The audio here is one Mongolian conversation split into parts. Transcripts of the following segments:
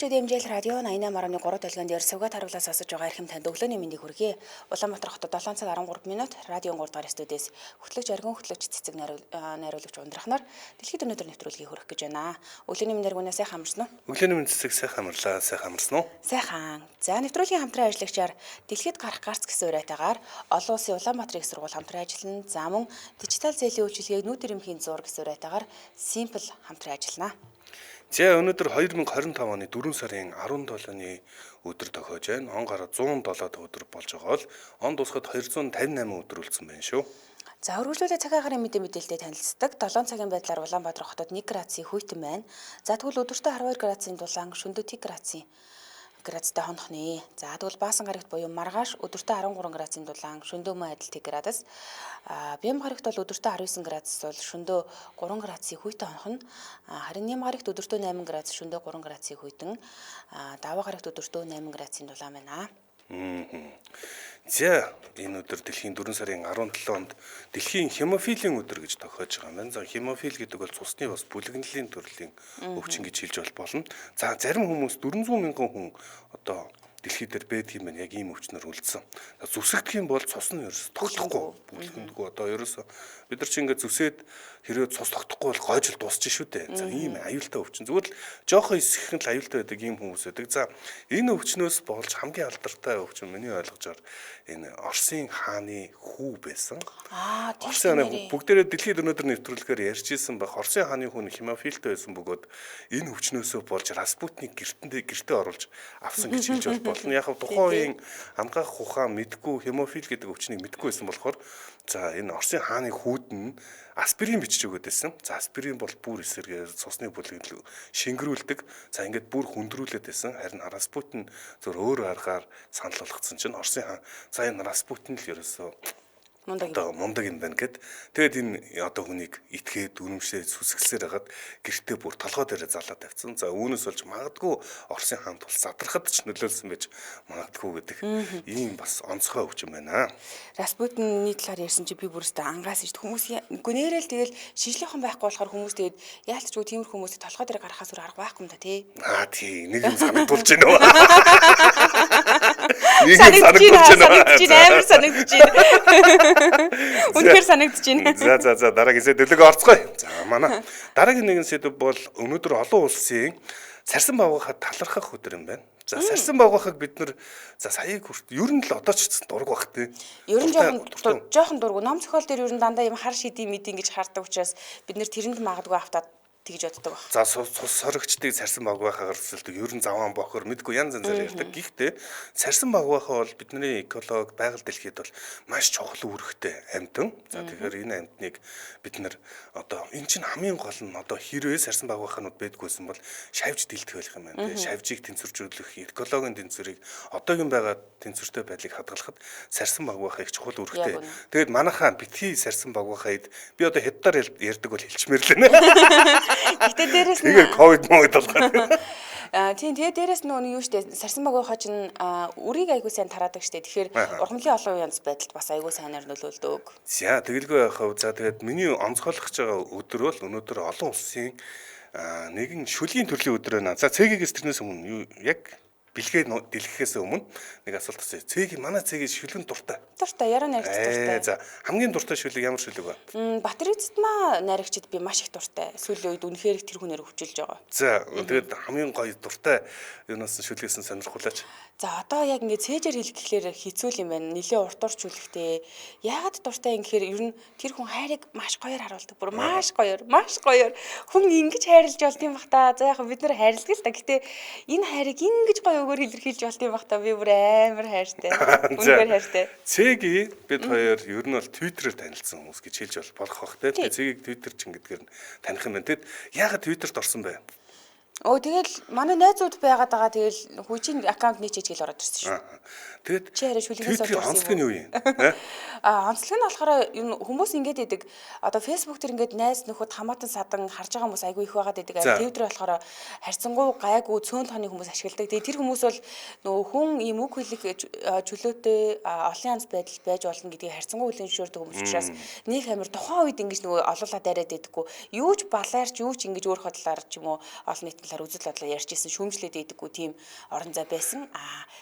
Монголчуудын хэмжээл радио 88.3 долгион дээр сувгаад харуулаас сонсож байгаа эрхэм танд өглөөний мэндийг хүргэе. Улаанбаатар хотод 7 цаг 13 минут радион 3 дугаар студиэс хөтлөгч аргон хөтлөгч цэцэг найруулагч ундрахнаар дэлхийд өнөөдөр нэвтрүүлгийг хүргэх гэж байна. Өглөөний мэндээр гүнээ сайхан амарсан уу? Өглөөний мэнд цэцэг сайхан амарлаа, сайхан амарсан уу? Сайхан. За нэвтрүүлгийн хамтран ажиллагчаар дэлхийд гарах гарц гэсэн уриатаагаар олон улсын Улаанбаатарын их сургууль хамтран ажиллана. За мөн дижитал зээлийн үйлчилгээг нүүр эрэмхийн зураг гэсэн уриатаагаар Simple хамтран ажиллана. За өнөөдөр 2025 оны 4 сарын 17-ны өдөр тохиож байна. Он гараад 107 өдөр болж байгаа бол он дуусахад 258 өдөр үлдсэн байна шүү. За өргөжлүүлээ цаг агарын мэдээлэлтэй танилцдаг 7 цагийн байдлаар Улаанбаатар хотод 1 градусын хүйтэн байна. За тэгвэл өдөртөө 12 градусын дулаан шөнөдөө 1 градустай хонхны. За тэгвэл Баасан гарагт буюу маргааш өдөртөө 13 градусын дулаан шөнөдөө мөн адил 1 градус. Бям гарагт бол өдөртөө 19 градус бол шөнөдөө 3 градусын хүйтэн хонхно. Харин Нэм гарагт өдөртөө 8 градус шөнөдөө 3 градусын хүйтэн. Даваа гарагт өдөртөө 8 градусын дулаан байна. За энэ өдөр дэлхийн 4 сарын 17-нд дэлхийн хемофилийн өдөр гэж тохиож байгаа юм байна. За хемофил гэдэг бол цусны бас бүлэгнэлийн төрлийн өвчин гэж хэлж болно. За зарим хүмүүс 400 мянган хүн одоо дэлхийд дээр байдаг юм байна. Яг ийм өвчнөр үлдсэн. Зүсэгдэх юм бол цус нь ерөөс тогтохгүй. Бүлгэндгүй одоо ерөөс бид нар чи ингээд зүсээд хэрвээ цус тогтохгүй бол гойжл дуусчих шүү дээ. За ийм аюултай өвчин. Зүгээр л жоохон исгхэн л аюултай байдаг ийм хүмүүс байдаг. За энэ өвчнөөс болж хамгийн алдартай өвчин миний ойлгожоор энэ Оросын хааны хүү байсан. Оросын хааны бүгдээрээ дэлхийд өнөөдөр нэвтрүүлгээр ярьжсэн байх. Оросын хааны хүн хемофилтэй байсан бөгөөд энэ өвчнөөсөө болж Распутник гэртээ оруулж авсан гэж хэлж болно. Яг тухайн үеийн ангаах ухаан мэдгүй хемофил гэдэг өвчнийг мэдгүй байсан болохоор за энэ Оросын хааны хүүд нь аспирин бичиж өгöd байсан. За аспирин бол бүр эсэргээр цусны бүлэглэг шингэрүүлдэг. За ингээд бүр хүндрүүлээд байсан. Харин Распутин зөв өөр аргаар санал болгоцсон чинь Оросын хаан за энэ Распутин л ерөөсөө мундаг юм байна гэд. Тэгээд энэ одоо хүнийг итгээд үнэмшээ сүсгэлсээр хагаад гэртээ бүр толгой дээр залаад тавьсан. За үүнээс болж магадгүй Оросын хаан тул задрахад ч нөлөөлсөн байж магадгүй гэдэг ийм бас онцгой өвчин байна. Распутины талаар ярьсан чи би бүрстэ ангаас ич хүмүүс гүнээрэл тэгэл шижлийнхэн байхгүй болохоор хүмүүс тэгээд яалтчгүй тиймэр хүмүүсийг толгой дээр гарахаас өөр арга байхгүй юм да тий. Тий нэг юм санагдулж байна уу? Амар санагдаж байна. Үнэхээр санагдаж байна. За дараагийн сэдвлэг орцгоё. За манай дараагийн нэгэн сэдв бол өнөөдөр олон улсын сарсан бавгахад талархах өдөр юм байна. За сарсан бавгахыг бид нар за саяг хүрт ер нь л одоо ч дург бах тий. Ер нь жоохон дург. Ном зохиол дээр ер нь дандаа юм хар шидийн мэдин гэж хардаг учраас бид нэр тэрэнд магадгүй автаад тэгж боддог баг. За цус сорогчдыг сарсан бавгахаар өсөлтөг ер нь заван бохор мэдгүй янз янзаар ярьдаг. Гэхдээ сарсан бавгахаа бол бидний экологи байгаль дэлхийд бол маш чухал үүрэгтэй амьтан. За тэгэхээр энэ амьтныг бид нар одоо эн чинь хамгийн гол нь одоо хэрвээ сарсан бавгаханууд байдгүйсэн бол шавж дэлдэх байх юм байна. Тэгээ шавжийг тэнцвэржүүлэх экологийн тэнцвэрийг одоогийн байгаа тэнцвэртэй байдлыг хадгалахад сарсан бавгахаа их чухал үүрэгтэй. Тэгээд манайхаа битгий сарсан бавгахад би одоо хэддаар ярьдаг бол хэлчмээр л байна. Гэтэ дээрээс нь ковид болгоод. Тийм тэгээ дээрээс нь юу штэ сарсан бавгахаа чинь үрийг айгуу сайн тараадаг штэ. Тэгэхээр ургамлын олон янз байдалд бас айгуу сайнаар нөлөөлдөг. За тэгэлгүй яхав. За тэгээд миний онцгойлгож байгаа өдөр бол өнөөдөр олон улсын нэгэн шүлийн төрлийн өдөр байна. За цэгээс тэрнээс өмнө яг бэлгээ дэлгэхээс өмнө нэг асуулт асууя. Манай цэгийн шүлгэн дуртай. Дуртай, яруу найрагч дуртай. За хамгийн дуртай шүлэг ямар шүлэг вэ? Батэрицтмаа найрагчид би маш их дуртай. Сүүлийн үед үнэхээр тэр хүнээр хөвчилж байгаа. За тэгээд хамгийн гоё дуртай юунаас шүлгээс нь сонирхуулаач. За одоо яг ингээд цээжээр хэлэх гэхээр хэцүү юм байна. Нилээ урт урт шүлэгтэй. Яагаад дуртай юм гэхээр ер нь тэр хүн хайрыг маш гоёор харуулдаг. Бүр маш гоёор. Хүн ингэж хайрлаж болт юм бах та. За яг бид нар хайрладаг л та. Гэтэ энэ хайрыг ингэж гоё өгөр илэрхийлж болт юм бах та. Би бүр амар хайртай. Үнэхээр хайртай. Цэгийн бид хоёр ер нь бол Twitter-ээр танилцсан хүмүүс гэж хэлж болох бах те. Цэгийг Twitter чин гэдгээр таних юм байна. Тэгэд яагаад Twitter-д орсон бэ? Тэгэл манай найзууд байгаад байгаа тэгэл хүчин аккаунт нийцээж гэл ороод ирсэн шүү. Тэгэд чи яриа шүлгээс олж онцлог нь юу юм? Онцлог нь болохоор хүмүүс ингэж идэг одоо фэйсбүүк дээр ингэж найз нөхөд хамаатан садан харж байгаа хүмүүс айгүй их байгаад идэг. Твиттер болохоор харьцангуй гайгүй цөөн тооны хүмүүс ашигладаг. Тэгээ тэр хүмүүс бол нөгөө хүн ийм үг хэлэх чөлөөтэй олон янз байдал байж болно гэдгийг харьцангуй хүлээн зөвшөөрдөг хүмүүс учраас нэг амир тухайн үед ингэж нөгөө олоолаа дайраад идэггүй. Юу ч балаарч юу ч ингэж өөр хотлоор ч юм уу олон нийтэд талаар үзэл бодлоо ярьж исэн шүүмжлээд идэггүй тийм орон зай байсан.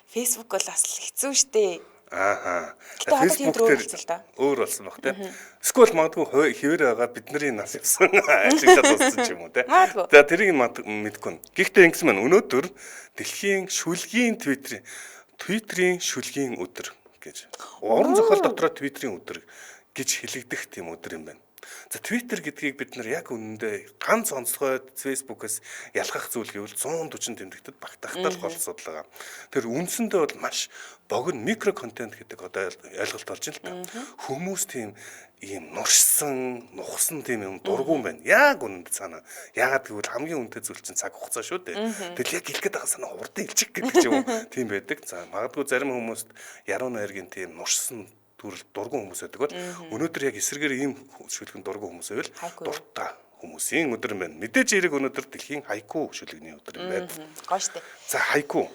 Facebook бол бас хэцүү штэ. Гэтэ одоо тийм өөр болсон л да. Өөр болсон баг те. Эсвэл магадгүй хിവэр байгаа бидний нас явсан ажиглаад болсон ч юм уу те. За тэрийг мэдгүй. Гэхдээ ингэсэн маань өнөөдөр дэлхийн шүлгийн Твиттерийн шүлгийн өдөр гэж. Уран зохиол дотроо Твиттерийн өдөр гэж хэлэгдэх тийм өдөр юм байна. За Twitter гэдгийг бид нар яг үнэндээ ганц онцгой Facebook-аас ялгах зүйл гэвэл 140 тэмдэгтэд багтаахтал гол асуудал байгаа. Тэр үндсэндээ бол маш богино микро контент гэдэг одоо ойлголт болж байна л та. Хүмүүс тийм ийм нуршсан, нухсан тийм юм дургуун байна. Яг үнэндээ цаана. Яагаад гэвэл хамгийн үнэтэй зүйл чинь цаг хугацаа шүү дээ. Тэгэл яг хэлгээд байгаа санаа урдын илчих гэдэг ч юм уу. Тийм байдаг. За магадгүй зарим хүмүүст яруу найргийн тийм нуршсан дургуун хүмүүс байдаг бол өнөөдөр яг эсрэгээр ийм шүлгэн дургуун хүмүүс байвал дуртай хүмүүсийн өдөр юм байна. Мэдээж эрэг өнөөдөр дэлхийн хайку шүлгэний өдөр юм байна. Гоё штэ. За хайку.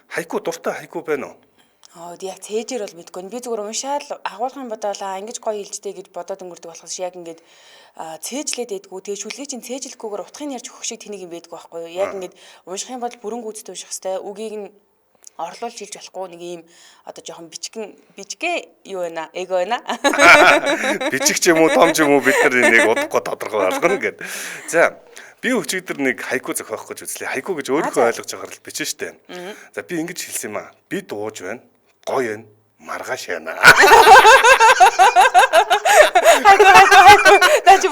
Хайку дуртай хайку байна уу? Яг цээжээр бол мэдгүй. Би зүгээр уншаал агуулгын бодоолаа ингэж гоё хэлжтэй гэж бодоод өнгөрдөг болохоос яг ингэж цээжлээд байдгүй. Тэгээ шүлгийг чинь цээжлэхгүйгээр утгыг ярьж өгөх шиг тэнийг юм байдгүй байхгүй юу? Яг ингэж унших юм бол бүрэн гүйцэд унших хэвээр үгийг нь орлуулж хэлж болохгүй нэг юм одоо жоохон бичгээ юу байна эго байна бичиг ч юм уу том ч юм уу бид нар энийг удахгүй тодорхой болгоно гэдэг. За би өчигдөр нэг хайку зохиох гэж үзлээ. Хайку гэж өөрийнхөө ойлгож байгаагаар л бичэн штэ. За би ингэж хэлсэн юм аа. Би дууж байна. Гоё байна. Маргааш яана.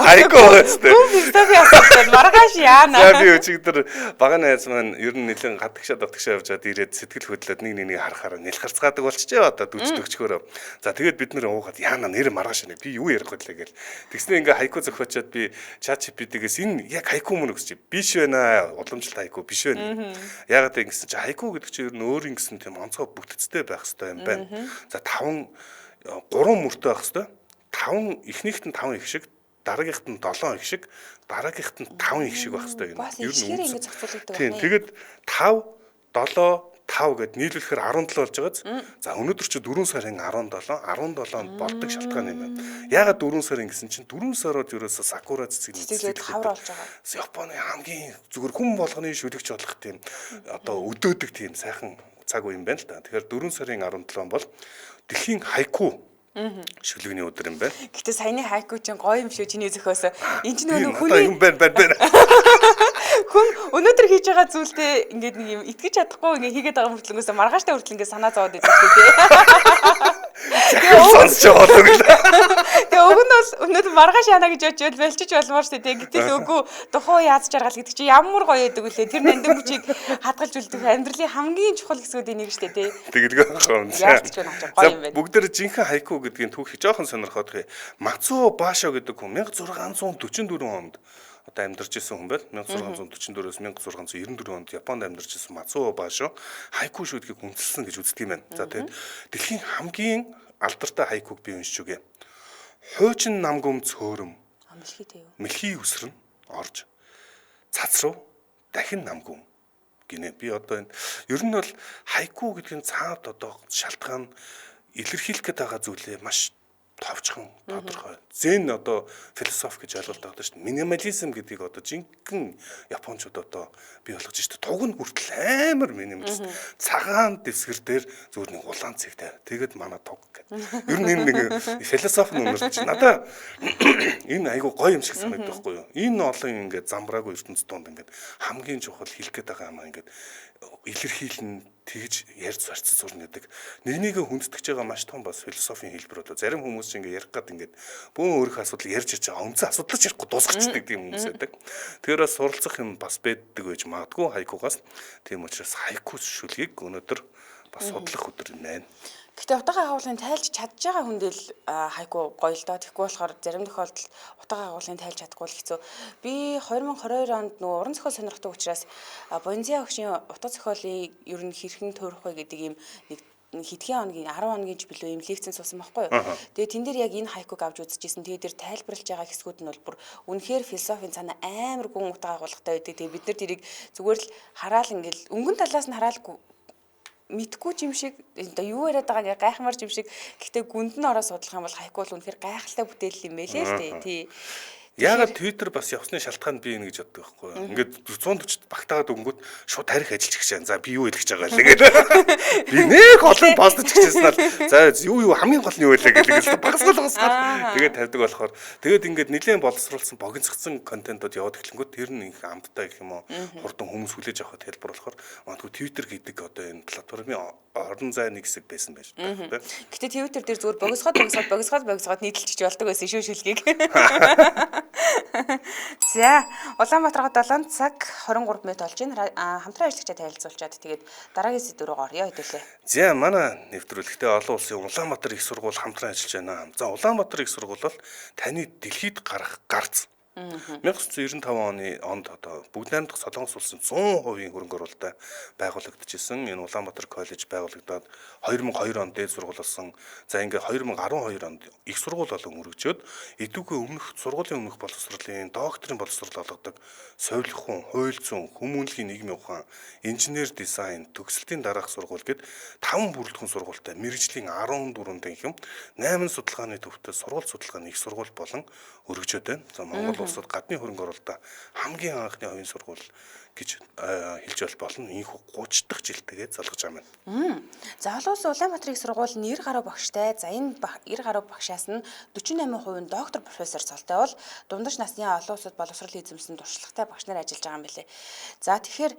Хайку өстэй. Маргааш яана. За би өчигдөр бага найз маань ер нь нэлээд гадагшаад явжаад ирээд сэтгэл хөдлөд нэг харахаараа нэлхарцгаадаг болчихжээ одоо дүждөгчгөөрөө. За тэгээд бид нэр уугаад яана нэр маргааш яана. Би юу ярих вэ гээл. Тэгснэ ингээ хайку зохиочоод би ChatGPT-гээс энэ яг хайку мөн гэж биш байна. Уламжлалт хайку биш байна. Ягаад ингэсэн чи хайку гэдэг чинь ер нь өөр ингэсэн тийм онцгой бүтцтэй байх хэрэгтэй юм байна. За 3 мөртөө байх хэрэгтэй. 5 эхнийхт нь 5 их шиг, дараагийнхт нь 7 их шиг, дараагийнхт нь 5 их шиг байх хэрэгтэй юм. Ер нь ингэ зохицуулдаг байна. Тийм. Тэгээд 5 7 5 гэд нийлүүлэхээр 17 болж байгааз. За өнөөдөр чи 4 сарын 17-нд болдог шалтгаан юм байна. Яагаад 4 сарын гэсэн чинь 4 сарууд ерөөсө сакура цэцэг хавар болж байгаа. Японы хамгийн зүгээр хүн болгоны шүлэгч болох тийм одоо өдөөдөг тийм сайхан цаг үе юм байна л да. Тэгэхээр 4 сарын 17 бол дэлхийн хайку шүлгэний өдөр юм байна. Гэтэ саяны хайку чинь гоё юм шүү чиний зөхөөс. Энд чинь нөгөө хүний юм байна. Хүн өнөөдөр хийж байгаа зүйлдээ ингээд нэг юм итгэж чадахгүй ингээд хийгээд байгаа мөртлөнгөөс маргааштай хүртэл ингээд санаа зовоод байдаг шүү дээ. Тэгээ сонсч байгаа л. Тэгээ өг нь бол өнөөдөр маргааш яана гэж очивол болчих болмоор шүү дээ. Гэтэл үгүй тухайн яаз жаргал гэдэг чи ямар гоё байдаг вүлээ. Тэр нандин хүчийг хадгалж үлдэх амьдралын хамгийн чухал хэсгүүдийн нэг шүү дээ. Тэгэлгүй юм. Яалтч байна гоё юм байна. Бүгдээр жинхэнэ хайку гэдгийн түүхийг жоохон сонирхоод Мацуо Башо гэдэг хүн 1644 онд одоо амьдарч ирсэн хүн байна. 1644-өөс 1694 онд Японд амьдарч ирсэн Мацуо Башо хайку шүлгийг үндэслэн гэж үздэг юм байна. За тэгээд дэлхийн хамгийн алдартай хайкуг би уншиж үгээ. Хуучин намгүм цөөрөм. Мэлхий үсрэн орж цацруу дахин намгүм гинэ. Би одоо энэ ер нь бол хайку гэдгийн цаад одоо шалтгаан илэрхийлэх гээд байгаа зүйлээ маш товчхон тодорхой. Зэн одоо философи гэж ойлголт байгаа шүү дээ. Минимализм гэдгийг одоо жинхэнэ японочууд одоо бий болгож шүү дээ. Туг нь хүртэл амар минималист. Цагаан дэвсгэр дээр зүгээр нэг улаан цэгтэй. Тэгээд манай туг гэдэг. Ер нь энэ нэг философи нөмөрч надаа энэ айгу гоё юм шиг санагддаг байхгүй юу? Энэ олон ингээд замбраагүй ертөнцийн дунд ингээд хамгийн чухал хэлэх гээд байгаа юм аа ингээд илэрхийлэн тэгж ярьж зарцсан зурна гэдэг. Нэгнийгээ хүндэтгэж байгаа маш том бас философийн хэлбэр болоо. Зарим хүмүүс чинь ингээд ярих гад ингээд бөөн өөрийнхөө асуудлыг ярьж ирж байгаа. Өмнөсөн асуудлаа ч ярихгүй дуусгачихдаг тийм хүмүүс байдаг. Тэгэхээр бас суралцах юм бас байдаг байж магадгүй хайкугаас. Тийм учраас хайку шүлгийг өнөөдөр бас судлах өдөр юм байна. Гэхдээ утга агуулгын тайлж чадж байгаа хүндэл хайку гоё л доо. Тэгэхгүй болохоор зарим тохиолдолд утга агуулгын тайлж чадахгүй л хэцүү. Би 2022 онд нөгөө уран зохиол сонирхдаг учраас Бонзиа өгшийн утга зохиолыг ер нь хэрхэн туурах вэ гэдэг юм нэг хэдхэн хоногийн 10 хоногийн ч билүү юм лекцэн суусан байхгүй юу. Тэгээ тэн дээр яг энэ хайкуг авч үзчихсэн. Тэгээ дээр тайлбарлаж байгаа хэсгүүд нь бол бүр үнэхээр философийн цаана амар гүн утга агуулгатай байдаг. Тэгээ бид нар тэрийг зүгээр л хараал ингээл өнгөн талаас нь хараалгүй мэдгүй юм шиг одоо юу яриад байгааг гайхмарч юм шиг гэхдээ гүнд нь ороо судлах юм бол хайку бол үнэхээр гайхалтай бүтээл юм байлээ л дээ тий. Яагаад Twitter бас явсны шалтгаан бий нэ гэж боддог байхгүй юу? Ингээд 140 багтаагаад өнгөт шууд тарих ажиллаж гिचэн. За би юу хэлэх гэж байгаа лээ гэдэг. Би нэг олон постж гिचсэн л за юу хамгийн гол нь юу вэ гэдэг багсгал. Тэгээд тавьдаг болохоор тэгээд ингээд нэлээд боловсруулсан богинцгцсан контентууд яваад эхлэнгүүт тэр нь их амттай гэх юм уу хурдан хүмүүс хүлээж авах хэлбэр болохоор магадгүй Twitter гэдэг одоо энэ платформын орон зай нэг хэсэг байсан байж таа. Гэтэ Twitter дээр зүгээр богисгоод нийтэлж болдог байсан шүү шүлгийг. За, Улаанбаатарт 7 цаг 23 минут болж байна. Хамтран ажиллагчаа танилцуулчаад тэгээд дараагийн сэдв рүү орё хэдүүлээ. За, манай нэвтрүүлэгтээ олон улсын Улаанбаатар их сургууль хамтран ажиллаж байна. За, Улаанбаатар их сургууль бол таны дэлхийд гарах гарц. 1995 онд одоо бүгд найрамдах Солонгос улсын 100% хөрөнгө оруулалттай байгуулагдчихсэн. Энэ Улаанбаатар коллеж байгуулагдаад 2002 онд дээд сургууль болсон. За ингээд 2012 онд их сургууль болон өргөжөөд эдүүгээ сургуулийн өмнөх боловсролын докторийн боловсрол олгодог совилх хүн, хууль зүйн, хүмүүнлэгийн нийгмийн ухаан, инженер дизайн, төгсөлтийн дараах сургууль гэд 5 бүрэлдэхүүн сургуультай мэргэжлийн 14 танхим 8 судалгааны төвтэй сургууль судалгааны их сургууль болон өргөжөөд байна. За Монгол улсад гадны хөрөнгө оруулалтаа хамгийн анхны хувийн сургууль гэж хэлж болно. Ийхүү 30 дахь жилтэйгээ залгаж байгаа юм. За олон улсын Улаанбаатар их сургууль нь 90 гаруй багштай. За энэ 90 гаруй багшаас нь 48% доктор профессор цолтой бол дундаж насны олон улсад боловсрол эзэмсэн туршлагатай багш нар ажиллаж байгаа юм билээ. За тэгэхээр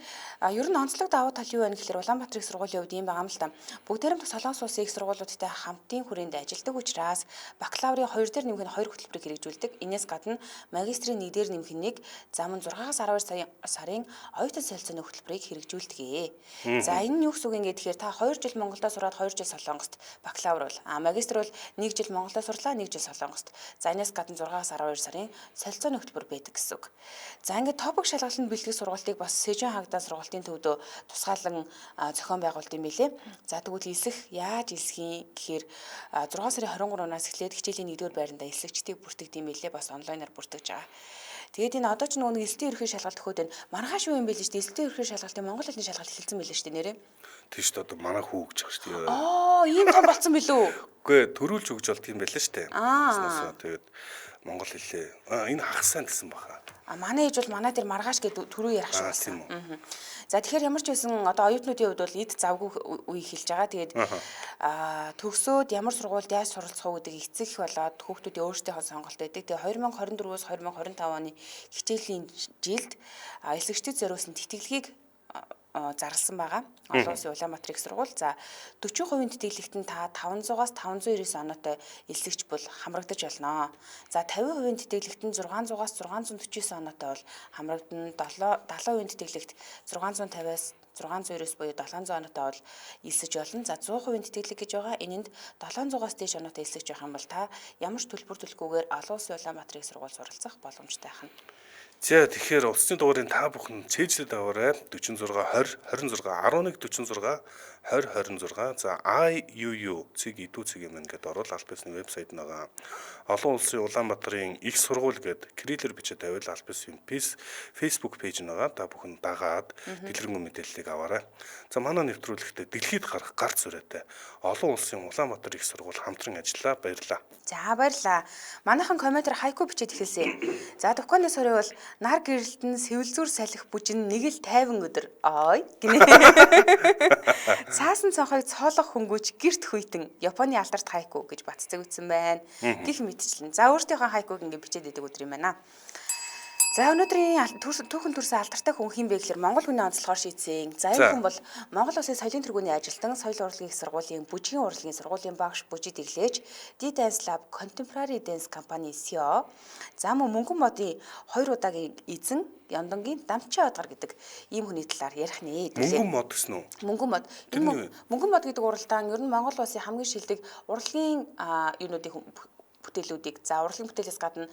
ер нь онцлог давуу тал юу вэ гэхээр Улаанбаатар их сургуулийн хувьд юм байгаа юм л да. Бүгд найрамдах Солонгос улсын их сургуулиудтай хамтын хүрээнд ажилладаг учраас бакалаврын 2 дээр нэмэх нь 2 хөтөлбөрийг хэрэгжүүлдэг. Инээс гадна магистрийн 1 дээр нэмэх нь 1, зам нь 6-аас 12 сарын оюутан солилцооны хөтөлбөрийг хэрэгжүүлдэг. За энэ нь юу гэсэн үг юм гэхээр та 2 жил Монголдо сураад 2 жил Солонгост бакалавр бол магистр бол 1 жил Монголдо сурлаа 1 жил Солонгост. За энэс гадна 6-аас 12 сарын солилцооны хөтөлбөр байдаг гэсэн үг. За ингээд топик шалгалт бэлтгэх сургалтыг бас Сэжин хагдан сургалтын төвдөө тусгаалan зохион байгуулд юм билээ. За тэгвэл яаж элсэх гэхээр 6 сарын 23-наас эхлээд хичээлийн 1-р байранда элсэгчдийг бүртгэдэг юм билээ. Бас онлайнаар бүртгэж байгаа. Тэгээд энэ одоо ч нөгөө элсэлтийн ерхий шалгалт өгөхөд байна. Маргааш юу юм бэ л шүү дээ. Элсэлтийн ерхий шалгалтын Монгол хэлний шалгалт эхэлсэн байлээ шүү дээ нэрээ. Тийм шүү дээ. Одоо манай хүү гэж байгаа шүү дээ. Ийм том болсон билүү? Үгүй төрүүлж өгж болт юм байлээ шүү дээ. Тэгээд монгол хэлээ. Энэ хагасаа гэсэн баха. Манай ээж бол манай дээр маргааш гэдэг төрөө ярих шиг болсон. За тэгэхээр ямар ч байсан одоо оюутнуудын хувьд бол эд завгүй үе эхэлж байгаа. Тэгээд төгсөөд ямар сургуульд яаж суралцах уу гэдэг эцэг болоод хүүхдүүдийн өөрсдийнхөө сонголт байдаг. Тэгээд 2024-өөс 2025 оны хичээлийн жилд эсвэгчдэд зориулсан тэтгэлгийг зарласан байгаа. Олон улсын Улаанбаатар их сургууль. За 40% тэтгэлэгт нь та 500-аас 599 оноотой элсэгч бол хамрагдаж болно. За 50% тэтгэлэгт нь 600-аас 649 оноотой бол хамрагдана. 70% тэтгэлэгт 650-аас 690-с буюу 700 оноотой бол элсэж болно. За 100% тэтгэлэг гэж байгаа. Энэнд 700-аас дээш оноотой элсэж байх юм бол та ямар ч төлбөр төлөхгүйгээр олон улсын Улаанбаатар их сургууль суралцах боломжтой байна. За тэгэхээр улсын дугаарыг та бүхэн цээжлээд аваарай. 46 20 26 11 46 20 26. За IUU цэг идүү цэг юм ингээд орвол аль бисны вебсайт нэгаа. Олон улсын Улаанбаатарын их сургууль гэд кириллээр бичиж тавиал аль бисны Facebook пэйж нэгаа. Та бүхэн дагаад дэлгэрэнгүй мэдээллийг аваарай. За манай нэвтрүүлэгтээ дэлхийд гарах гарц үрээтэй олон улсын Улаанбаатар их сургууль хамтран ажиллаа. Баярлалаа. За баярлалаа. Манайхан комментээр хайку бичиж эхэлсэн. За төвхөний сорын бол нар гэрэлтэн сэвэлзүүр салхи бүжин нэг л 50 өдөр. Ой гинэ. Цаасан цонхойг цоолох хөнгүүч гэрт хүйтэн Японы алдарт хайку гэж батцаг ütсэн байна. Гэх мэтчлэн. За өөртөөхөө хайкуг ингэ бичээд идэг өдөр юм байна. За өнөөдрийн түүхэн төрсэн алдартай хүн хин бэ гэхээр Монгол хүний онцлогоор шийдсэн. За энэ хүн бол Монгол Улсын соёлын тэргүүний ажилтан, соёл урлагийн их сургуулийн бүжгийн урлагийн сургуулийн багш Бүжид Тэглээж, D-Dance Lab Contemporary Dance компани CEO. За мөнгөн модын 2 удаагийн эзэн Яндонгийн Дамчин Одгар гэдэг ийм хүний талаар ярих нэ. Мөнгөн мод гэсэн үү? Мөнгөн мод. Энэ мөнгөн мод гэдэг уралдаан ер нь Монгол Улсын хамгийн шилдэг урлагийн юунуудыг бүтээлүүдийг за урлагийн бүтээлээс гадна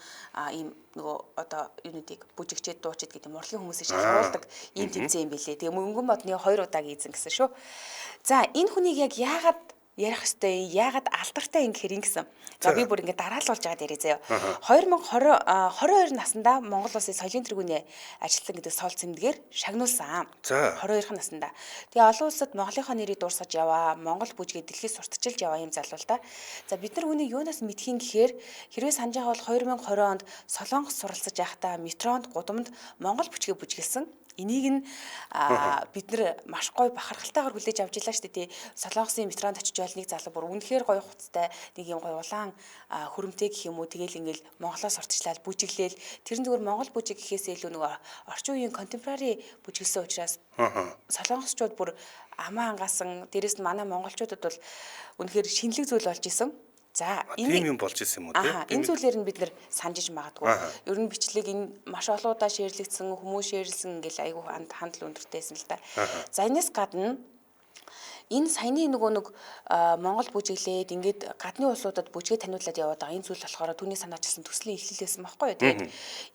ийм нөгөө одоо юунуудыг бүжигчээд дуучид гэдэг урлагийн хүмүүсийг шалгуулдаг ийм тэмцээн юм билээ. Тэгээ мөнгөн модны 2 удаагийн эзэн гэсэн шүү. За энэ хүнийг яг яагаад ярих ёстой яагаад алдартай юм гэхээр ингэсэн. За би бүр ингэ дараалуулж байгаа дээрээ заяа. 2022 наснда Монгол Улсын соёлын тэргүүний ажилтан гэдэг сол цэмдгээр шагнуулсан. За. 22 наснда. Тэгээ олон улсад Монголынхоо нэрийг дурсаж яваа, Монгол бүжгээ дэлхийд сурталчилж яваа юм залуу л да. За бид нар үүнийг юунаас мэдхийн гэхээр хэрвээ санаж байгаа бол 2020 онд Солонгос суралцаж байхдаа метронд гудамд Монгол бүжгээ бүжгэлсэн. Энийг нь бид нар маш гоё бахархалтайгаар хүлээж авч илаа шүү дээ. Солонгосын метронд очиж байл нэг залуу бүр үнэхээр гоё хуцтай нэг юм гоё улаан хөрөмтэй гэх юм уу тэгэл ингээл Монголоос орчлаад бүжиглээл тэр нь зүгээр Монгол бүжиг гэхээсээ илүү нөгөө орчин үеийн контемпорари бүжиглсэн учраас солонгосчууд бүр амаа ангасан дээрэс нь манай монголчуудад бол үнэхээр шинэлэг зүйл болж исэн. За энэ юм болж исэн юм уу те? Энэ зүйлээр нь бид нэр санджиж магадгүй. Ер нь бичлэг энэ маш олон удаа шеэрлэгдсэн, хүмүүс шеэрлсэн ингээл айгүй хандл өндөртэйсэн л да. За энэс гадна энэ саяны нөгөө нэг Монгол бүжиглээд ингээд гадны улсуудад бүжгээ таниулаад яваад байгаа энэ зүйл болохоор түүний санаачилсан төслийн эхлэлээсэн байхгүй юу. Тэгээд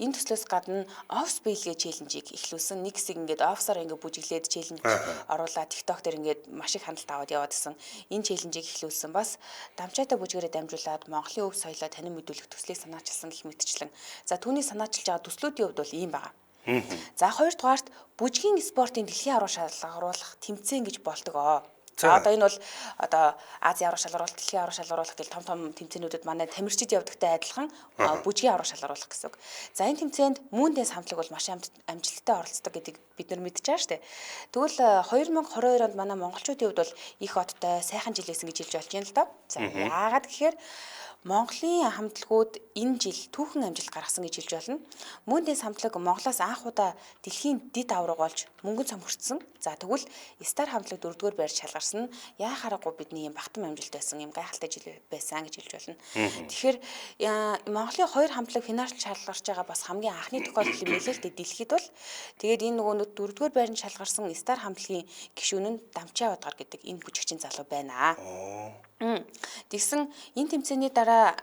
энэ төслөөс гадна Offspeed челленжийг эхлүүлсэн. Нэг хэсэг ингээд офсаар ингээд бүжиглээд челленж оруулаад TikTok дээр ингээд маш их хандлт аваад яваад исэн. Энэ челленжийг эхлүүлсэн. Бас дамжаатай бүжгээрээ дамжуулаад Монголын өв соёлоо танин мэдүүлэх төслийг санаачилсан гэх мэтчлэн. За түүний санаачилж байгаа төслүүдийн хувьд бол ийм байгаа. За хоёрдугаарт бүжгийн спортын дэлхийн арга шалгаруулах тэмцээн гэж болдог. За одоо энэ бол одоо Азийн аврах шалгаруулалт, дэлхийн аврах шалгаруулалт гэл том тэмцээнүүдэд манай тамирчид явдагтай адилхан бүжгийн аврах шалгаруулах гэсэн үг. За энэ тэмцээнд Мүүндээс хамтлаг бол маш амжилттай оролцдог гэдгийг бид нар мэдж байгаа шүү дээ. Тэгвэл 2022 онд манай монголчуудын хувьд бол их одтой сайхан жил байсан гэж хэлж болж байна л да. За яагаад гэхээр Монголын хамтлагууд энэ жил түүхэн амжилт гаргасан гэж хэлж болно. Мөндэс хамтлаг Монголоос анх удаа дэлхийн дэд авраг болж мөнгөн цом хүртсэн. За тэгвэл Стар хамтлаг 4-р байрч шалгарсан нь яа харахгүй бидний юм бахтам амжилт байсан юм гайхалтай жил байсан гэж хэлж болно. Тэгэхээр Монголын хоёр хамтлаг финалд шалгарч байгаа бас хамгийн анхны тохиолдол юм билээ л дээ дэлхийд бол. Тэгээд энэ нөгөө 4-р байранд шалгарсан Стар хамтлагийн гишүүн нь Дамчаа Удгар гэдэг энэ бүжигчин залуу байна. Тэгсэн энэ тэмцээний дараа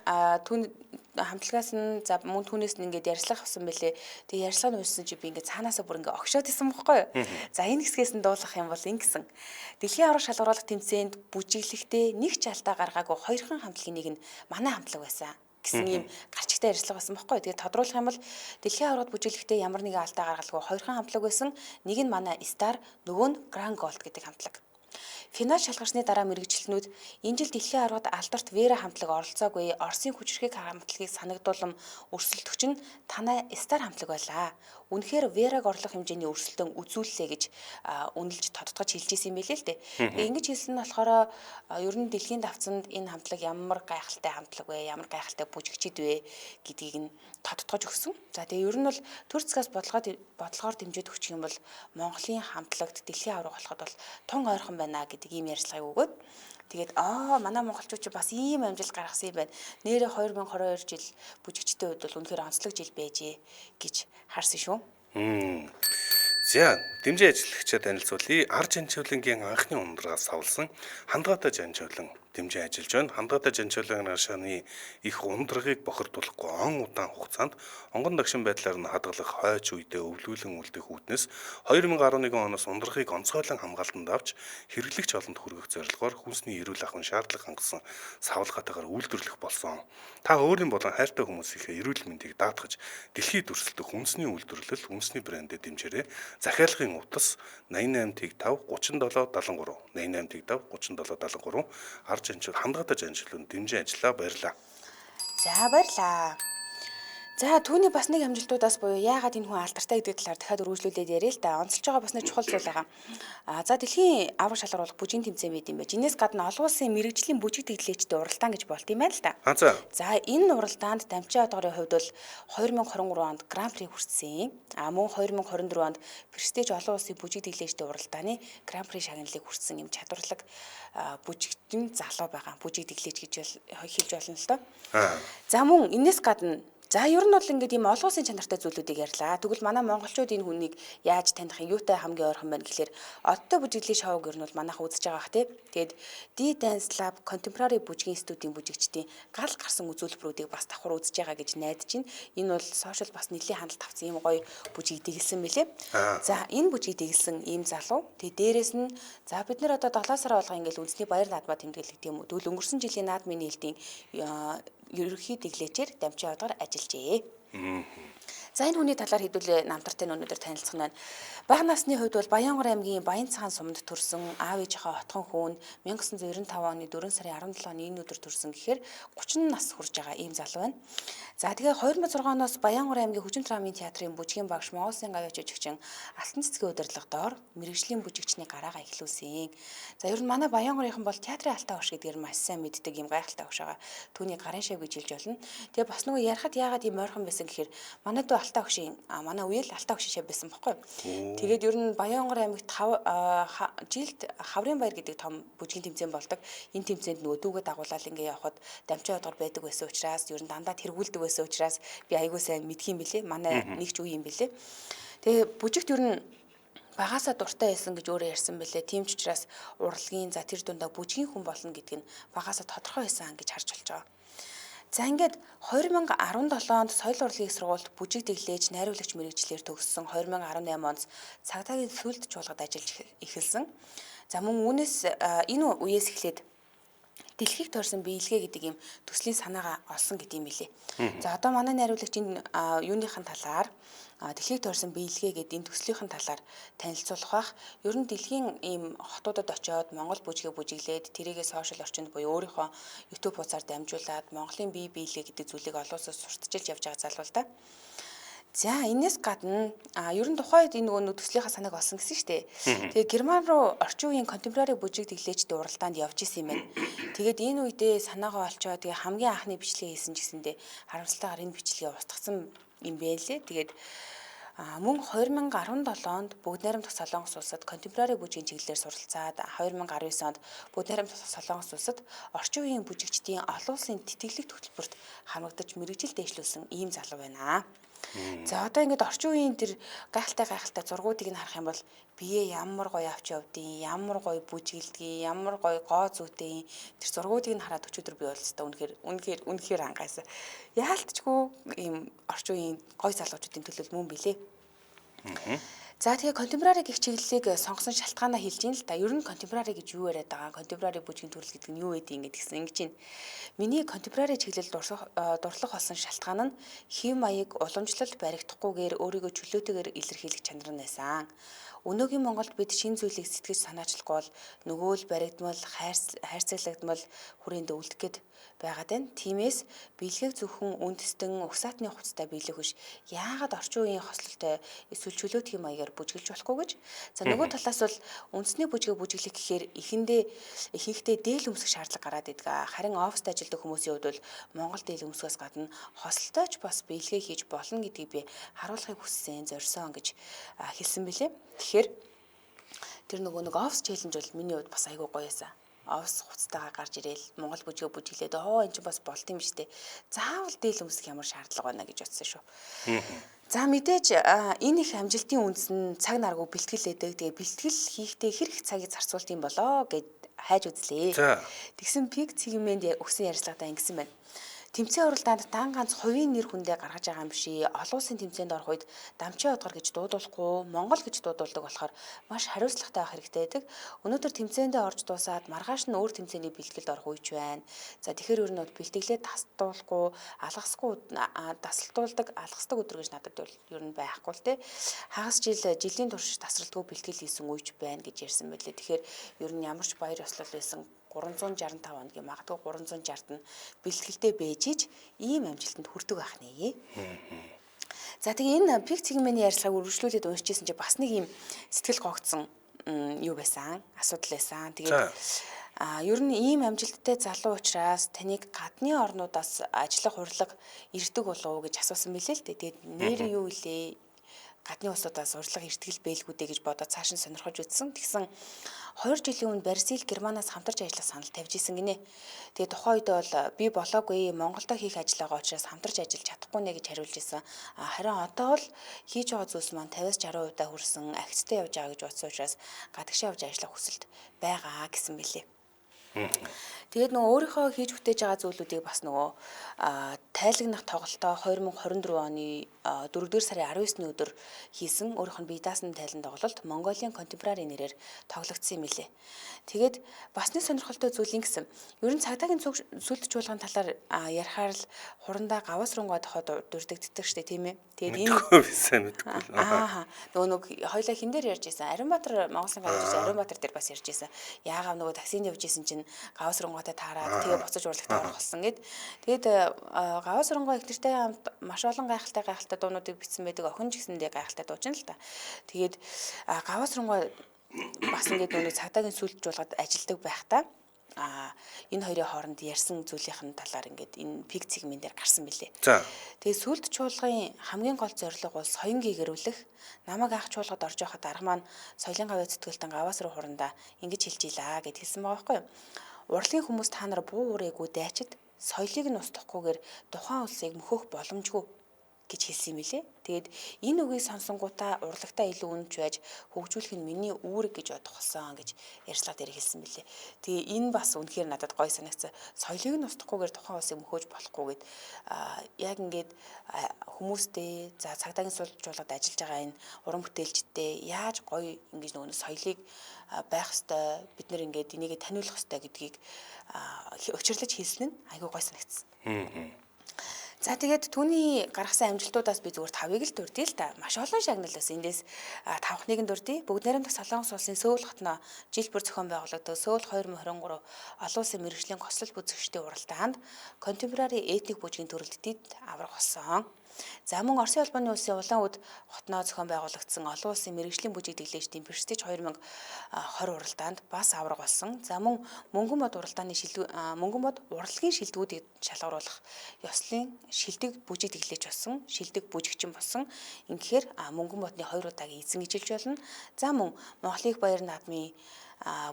хамтлагаас нь за мөн түүнээс нь ингээд ярьцлага авсан бэлээ. Тэгээ ярьцлага нь уйсан чи би ингээд цаанаасаа бүр ингээд огшоод исэн бохгүй юу. За энэ хэсгээс нь дуулах юм бол ингэсэн. Дэлхийн аврах шалгаруулах тэмцээнд бүжиглэхдээ нэг ч алдаа гаргаагүй хоёрхан хамтлагийн нэг нь манай хамтлаг байсан гэсэн ийм гарчигтай ярьцлага байсан бохгүй юу. Тэгээ тодруулах юм бол дэлхийн аврагт бүжиглэхдээ ямар нэгэн алдаа гаргалгүй хоёрхан хамтлаг байсан. Нэг нь манай Стар, нөгөө нь Grand Gold гэдэг хамтлаг. Финал шалгарсны дараа мэрэгчлэнүүд энэ жил дэлхийн аргад алдарт Вера хамтлаг оролцоогүй Оросын хүчирхэг хамтлагийг санагдуулан өрсөлдөгч нь танай Стар хамтлаг байлаа. Үнэхээр Вераг орлох хэмжээний өрсөлдөөн үзүүллээ гэж үнэлж тодтогч хэлж ирсэн юм билээ л дээ. Ингэж хэлсэн нь болохоор ер нь дэлхийн давцанд энэ хамтлаг ямар гайхалтай хамтлаг вэ? Ямар гайхалтай бүжигчид вэ гэдгийг нь тодтогч өгсөн. За тэгээ ер нь бол төр згээс бодлогоор дэмжиж өгчих юм бол Монголын хамтлагт дэлхийн авраг болоход бол тун ойрхон байна гэдэг ийм ярьцлагыг өгөөд тэгээд манай монголчууд ч бас ийм амжилт гаргасан юм байна. Нэрээ 2022 жил бүжигчтэй үед бол үнэхээр онцлог жил байжээ гэж харсан шүү. За, дэмжээ ажиллагчид танилцуулъя. Ар жанчуулангийн анхны ундрагаас савлсан хандгаатай жанчуулан дэмжээ ажиллаж байна. Хандгаатай жанчуулан ашааны их ундрагыг бохирдуулахгүй он удаан хугацаанд онгон дагшин байдлаар нь хадгалах хойч үедээ өвлүүлэн үлдэх үүднээс 2011 оноос ундрагыг онцгойлон хамгаалтанд авч хэрэглэгч олонд хүргэх зорилгоор хүнсний эрүүл ахуйн шаардлага хангасан савлгаатайгаар үйлдвэрлэх болсон. Та өөрийн болон хайртай хүмүүсийнхээ эрүүл мэндийг даатгаж дэлхийд өрсөлдөх хүнсний үйлдвэрлэл, хүнсний брендэд дэмжээрэй. Захиалгын утас 88 5 37 73 88 5 37 73 ар жанчил хандгаатай жанчилуун дэмжин ажиллаа баярлаа. За баярлаа. За түүний бас нэг амжилтуудаас буюу яагаад энэ хүн алдартай гэдэг талаар дахиад өргөжлүүлээд яриа л да. Онцолж байгаа бас нэг чухал зүйл байгаа. За дэлхийн аврах шалгаруулах бүжгийн тэмцээн байд юм байж. Энээс гадна олон улсын мэрэгжлийн бүжиг тэглээчтэй уралдаан гэж болт юм байна л да. За энэ уралдаанд Дамчаа Удгарын хувьд бол 2023 онд Гран При хүртсэн. Мөн 2024 онд престиж олон улсын бүжиг тэглээчтэй уралдааны Гран При шагналыг хүртсэн юм чадварлаг бүжигчин залуу байгаа. Бүжиг тэглээч гэж хэлж болно л доо. За мөн энээс гадна За ер нь бол ингээд ийм олон улсын чанартай зүйлүүдийг ярьлаа. Тэгвэл манай монголчууд энэ хүнийг яаж таних юм, юутай хамгийн ойрхон байна гэхэлэр одтой бүжиглийн шоуг ер нь бол манайх үзэж байгаа бах тий. Тэгээд D-Dance Lab Contemporary бүжгийн студийн бүжигчдийн гал гарсан үзүүлбэрүүдийг бас давхар үзэж байгаа гэж найдаж байна. Энэ бол сошиал бас нэлийн хяналт авсан ийм гоё бүжиг дэглэсэн мэлээ. За энэ бүжиг дэглэсэн ийм залуу. Тэгээд дээрэс нь за бид нэр одоо 7 сар болгоо ингээд үндэсний баяр наадмаа тэмдэглэх юм уу. Тэгвэл өнгөрсөн жилийн наадмын нээлтийн ерөнхий дэглээчээр дамжин одоор ажиллажээ. За энэ хүний талаар хэдүүлээ намтартай өнөөдөр танилцах нь байна. Бага насны хувьд бол Баянгор аймгийн Баян цагаан сумд төрсэн аав ээжийнхээ отхон хүүн 1995 оны 4 сарын 17-ны энэ өдөр төрсэн гэхээр 30 нас хүрж байгаа ийм залуу байна. За тэгээ 2006 оноос Баянгор аймгийн Хүчин драмын театрын бүжгийн багш Монгол Улсын гавьяач жүжигчин Алтан цэцгийн удирдлагадор мэргэжлийн бүжигчний гараагаа эхлүүлсэн. За ер нь манай Баянгорынхан бол театрын алтан багш гэдгээр маш сайн мэддэг ийм гайхалтай багш байгаа. Түүний гарын шав гэж хэлж болно. Тэгээ бас нөгөө ярахад яагаад ийм ойрхон байсан гэхээр манай дүү алтан багшийн манай үеэл алтан багшийн шав байсан байхгүй. Тэгээд ер нь Баянгор аймагт жилд Хаврын баяр гэдэг том бүжгийн тэмцээн болдог. Энэ тэмцээнд нөгөө дүүгээ дагуулаад ингээ явхад дамжин одгор байдаг байсан учраас ер нь дандаа тэргүүлдэг байсан учраас би айгүй сайн мэдх юм бэлээ. Манай нэг ч үе юм бэлээ. Тэгээ бүжигт ер нь багасаа дуртай байсан гэж өөрөө ярьсан бэлээ. Тийм ч учраас урлагийн за тэр дундаа бүжгийн хүн болно гэдг нь багасаа тодорхой байсан гэж харж болж байгаа. За ингээд 2017 онд соёл урлагийн сургуульд бүжиг дэглэж найруулагч мэргэжлэр төгссөн 2018 онд цагдаагийн сүлд чуулгад ажиллаж эхэлсэн. За мөн үүнээс энэ үеэс эхлээд дэлхийг тойрсон биелгээ гэдэг ийм төслийн санаагаа олсон гэдэг юм билээ. За одоо манай найруулагч энэ юуныхан талаар дэлхийг тойрсон биелгээ гэдэг энэ төслийнхэн талаар танилцуулах бах. Ер нь дэлхийн ийм хотуудад очиод Монгол бүжгээ бүжиглээд тэрийгээ сошиал орчинд буюу өөрийнхөө YouTube хуудасаар дамжуулаад Монголын бие биелгээ гэдэг зүйлийг олон улсад сурталчилж явж байгаа залуу л да. За энэс гадна ер нь тухайд энэ нөгөө төслийнхаа санааг олсон гэсэн шүү дээ. Тэгээ Герман руу орчин үеийн контемпорари бүжиг дэглээчдийн уралдаанд явж исэн юм байна. Тэгээд энэ үедээ санаагаа олцоо тэгээ хамгийн анхны бичлэгээ хийсэн ч гэсэндээ харамсалтайгаар энэ бичлэгээ устгасан юм бэ лээ. Тэгээд мөн 2017 онд Бүгд найрамдах Солонгос улсад контемпорари бүжгийн чиглэлээр суралцаад 2019 онд Бүгд найрамдах Солонгос улсад орчин үеийн бүжигчдийн олон улсын тэтгэлэг төлбөрт хамрагдаж мэргэжил дэвшлүүлсэн ийм залуу байна. За одоо ингээд орчин үеийн тэр гайхалтай зургуудыг нь харах юм бол бие ямар гоё авч явдیں۔ Ямар гоё бүжгэлдгийг, ямар гоё гоо зүйтэй тэр зургуудыг нь хараад өчигдөр би бол үнэхээр ангайсан. Яалтчгүй ийм орчин үеийн гоё залуучуудын төлөв мөн билээ. За тэгээ контемпорари гэх чиглэлийг сонгосон шалтгаанаа хэлж ийн л да. Ер нь контемпорари гэж юу яриад байгаа? Контемпорари бүжгийн төрөл гэдэг нь юу вэ гэдгийгсэн ингэж байна. Миний контемпорари чиглэл дурлах болсон шалтгаан нь хэв маяг уламжлалт баригдахгүйгээр өөрийгөө чөлөөтэйгээр илэрхийлэх чанар нь байсан. Өнөөгийн Монголд бид шинэ зүйлийг сэтгэж санаачлахгүй бол нөгөө л баригдмал, хайрцаглагдмал хүрээндээ үлдэх гээд байгаад байна. Тиймээс биелгээг зөвхөн үндэстэн угсаатны хувцастай биелэх биш. Яагаад орчин үеийн хослолтой эсвэл чөлөөтгий маягаар бүжиглж болохгүй гэж. За нөгөө талаас бол үндэсний бүжгээ бүжиглэх гэхээр ихэнхдээ дээл өмсөх шаардлага гараад идэг. Харин оффист ажилладаг хүмүүсийн хувьд бол Монгол дээл өмсгөөс гадна хослолтойч бас биелгээ хийж болно гэдгийг би харуулахыг хүссэн, зорьсон гэж хэлсэн бэлээ. Тэгэхээр тэр нөгөө офс челленж бол миний хувьд бас айгүй гоё байсан. Офс хувцастайгаа гарч ирээл Монгол бүжгээ бүжиглээд энэ чинь бас болт юм штэ. Заавал дээл өмсөх ямар шаардлага байна гэж бодсон шүү. За мэдээж энэ их амжилтын үндэс нь цаг наргүй бэлтгэл өгдөг. Тэгээ бэлтгэл хийхдээ хэрэг цагийг зарцуулт юм болоо гэд хайж үзлээ. Тэгсэн пик сегмент өгсөн ярилцлагатаа ингэсэн байна. Тэмцээн уралдаанд дан ганц хувийн нэр хүндээ гаргаж байгаа юм биш. Олон улсын тэмцээнд орох үед дамжин одгор гэж дуудуулахгүй, Монгол гэж дуудуулдаг болохоор маш хариуцлагатай байх хэрэгтэй байдаг. Өнөөдөр тэмцээндээ орж дуусаад маргааш нь өөр тэмцээний бэлтгэлд орох үеч байна. За тэгэхээр ер нь бэлтгэлээ тасдуулахгүй, тасалтуулдаг өдөр гэж надад бол ер нь байхгүй л те. Хагас жилийн турш тасралтгүй бэлтгэл хийсэн үеч байна гэж ярьсан байлээ. Тэгэхээр ер нь ямар ч баяр ёслол байсан 365 хоногийн магадгүй 360-д нь бэлтгэлтэй бэжиж ийм амжилтанд хүрдэг байх нэ. За тэгээ энэ пик сегментийн ярилцлагыг үргэлжлүүлээд уншижсэн чи бас нэг ийм сэтгэл гогдсон юу байсан? Асуудал байсан. Тэгээд ер нь ийм амжилттай залуу учраас таныг гадны орнуудаас ажиллах урлаг ирдэг болов уу гэж асуусан мэлээ л дээ. Тэгээд нэр юу илээ? гадны улсуудаас урьдлага эртгэл бэлгүүдээ гэж бодоод цааш нь сонирхож үзсэн. Тэгсэн 2 жилийн өмнө Бразил Германаас хамтарч ажиллах санал тавьж исэн гинэ. Тэгээ тухайн үед бол би болоогүй Монголдо хийх ажил байгаа учраас хамтарч ажиллаж чадахгүй нэ гэж хариулж исэн. Харин одоо бол хийж байгаа зүйлс маань 50-60% хүрсэн агцтай явж байгаа гэж бодсон учраас гадагшаа явж ажиллах хүсэлт байгаа гэсэн мэлээ. Тэгээд нөгөө өөрийнхөө хийж бүтээж байгаа зүйлүүдийг бас нөгөө тайлагнах тоглолтоо 2024 оны 4-р сарын 19-ний өдөр хийсэн өөрийнх нь бие даасан тайлан тоглолт Mongolia Contemporary нэрээр тоглогдсон юм билээ. Тэгээд бас нэг сонирхолтой зүйл ингэсэн. Ер нь цагдаагийн сүлд чуулганы талаар ярихаар л хурандаа гаваас рунгаа дохоод дурддагддаг штэ тийм ээ. Тэгээд энэ сайн мэдгүй. Нөгөө нэг хоёлаа хин дээр ярьж байсан. Аримбаатар Монголын гарч Аримбаатар дээр бас ярьж байсан. Яагаад нөгөө таксинд явж исэн чинь гаваас рунгаатай таараад тэгээ буцаж урлагтаа орох болсон гэд. Тэгээд гаваас рунгаа их нэртэй хамт маш олон гайхалтай дуунуудыг бичсэн байдаг. Охин ч гэсэндээ гайхалтай дуучна л та. Тэгээд гаваас рунгаа бас ингээд нөгөө цагдаагийн сүлд жуулгаад ажилдаг байхдаа энэ хоёрын хооронд ярьсан зүйлийнхэн талаар ингээд энэ пик цэгмэн дээр гарсан билээ. Тэгээ сүлд чуулгын хамгийн гол зорилго бол соён гээгэрүүлэх, намайг ах чуулгад орж явахад арга маань соёлын гавьяа зүтгэлтэн гаваас руу хурандаа ингэж хэлж ийла гэд хэлсэн байгаа байхгүй юу. Урлагийн хүмүүс та нар буу урээгүй дайчид соёлыг нь устгахгүйгээр тухайн улсыг мөхөх боломжгүй гэж хэлсэн юм билээ. Тэгээд энэ үгийг сонсонгуудаа урлагтаа илүү үнэнч байж хөгжүүлэх нь миний үүрэг гэж бодох болсон гэж ярьцлага дээр хэлсэн билээ. Тэгээ энэ бас үнэхээр надад гоё санагцсан. Соёлыг нь устгахгүйгээр тухайн улсыг мөхөөж болохгүй гэд яг ингээд хүмүүстэй за цагдаагийн сүлд жуулаад ажиллаж байгаа энэ уран бүтээлчтэй яаж гоё ингэж нөгөө соёлыг байх ёстой бид нэр ингээд энийг таниулах ёстой гэдгийг өчрлөж хэлсэн нь айгүй гоё санагцсан. За тэгээд түүний гаргасан амжилтуудаас би зүгээр 5-ыг л дурдъя л та. Маш олон шагналаас эндээс 5-ыг нь дурдъя. Бүгд найрамдах Солонгос улсын Сөүл хотноо жил бүр зохион байгуулагдсан Сөүл 2023 олон улсын мэргэжлийн гослол бүзэгчдийн уралдаанд контемпорари этник бүжгийн төрөлд аврах болсон. За мөн Оросын албаны улсын Улаан-Уд хотноо зохион байгуулагдсан олон улсын мэргэжлийн бүжиг дэглэгчдийн Престиж 2020 уралдаанд бас авраг болсон. За мөн мөнгөн бод уралдааны мөнгөн бод урлагийн шилдэгүүдийг шалгаруулах ёслолын шилдэг бүжиг дэглэж болсон, шилдэг бүжигчин болсон. Ингэхээр мөнгөн бодны 2 удаагийн эзэн гэж хэлж болно. За мөн Монголын баяр наадмын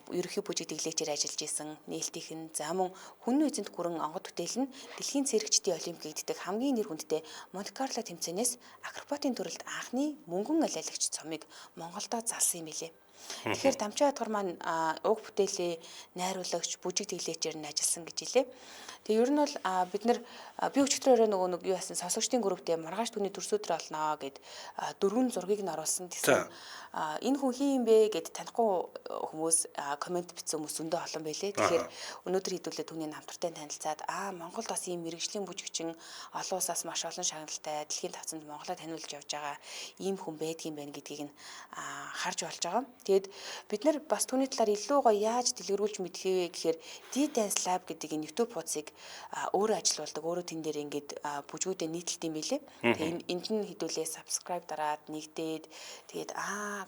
ерөнхий бүжиг дэглэгчээр ажиллаж исэн нээлтийнхэн за мөн хүн эзэнт гүрэн онгод бүтээл нь дэлхийн цэрэгчдийн олимпик гэдэг хамгийн нэр хүндтэй Монте Карло тэмцээнээс акробатын төрөлд анхны мөнгөн алиалагч цомыг Монголдо залсан юм билээ. Тэгэхээр Дамжин хадгар маань уг бүтээлээ найруулагч бүжиг дэглэгчээр нь ажилласан гэж хэлээ. Тэгээ ер нь бол бид нар би өчигдрөөрөө нөгөө нэг юу яасан сонсогчдын групптэй маргааш түүний төрсөдрөө олноо гэд 4 зургийг нь оруулсан. Тэгсэн энэ хүн хин юм бэ гэд танихгүй хүмүүс комент бичсэн хүмүүс өндөө олон байлээ. Тэгэхээр өнөөдөр хэдүүлээ түүний намтартай танилцаад Монголд бас ийм мэргэжлийн бүжигчин олон улсаас маш олон шагналтай дэлхийн тавцанд Монголоо таниулж явж байгаа ийм хүн байдгийн байна гэдгийг нь харж болж байгаа. Тэгээд бид нар бас түүний талаар илүү гоё яаж дэлгэрүүлж мэдхээ вэ гэхээр D-Dance Lab гэдэг энэ YouTube хуудсыг өөрөө ажилуулдаг, өөрөө тэн дээр ингээд бүжгүүдэд нийтэлт юм билээ. Тэгээд энд нь хэдүүлээ subscribe дараад нэгдээд тэгээд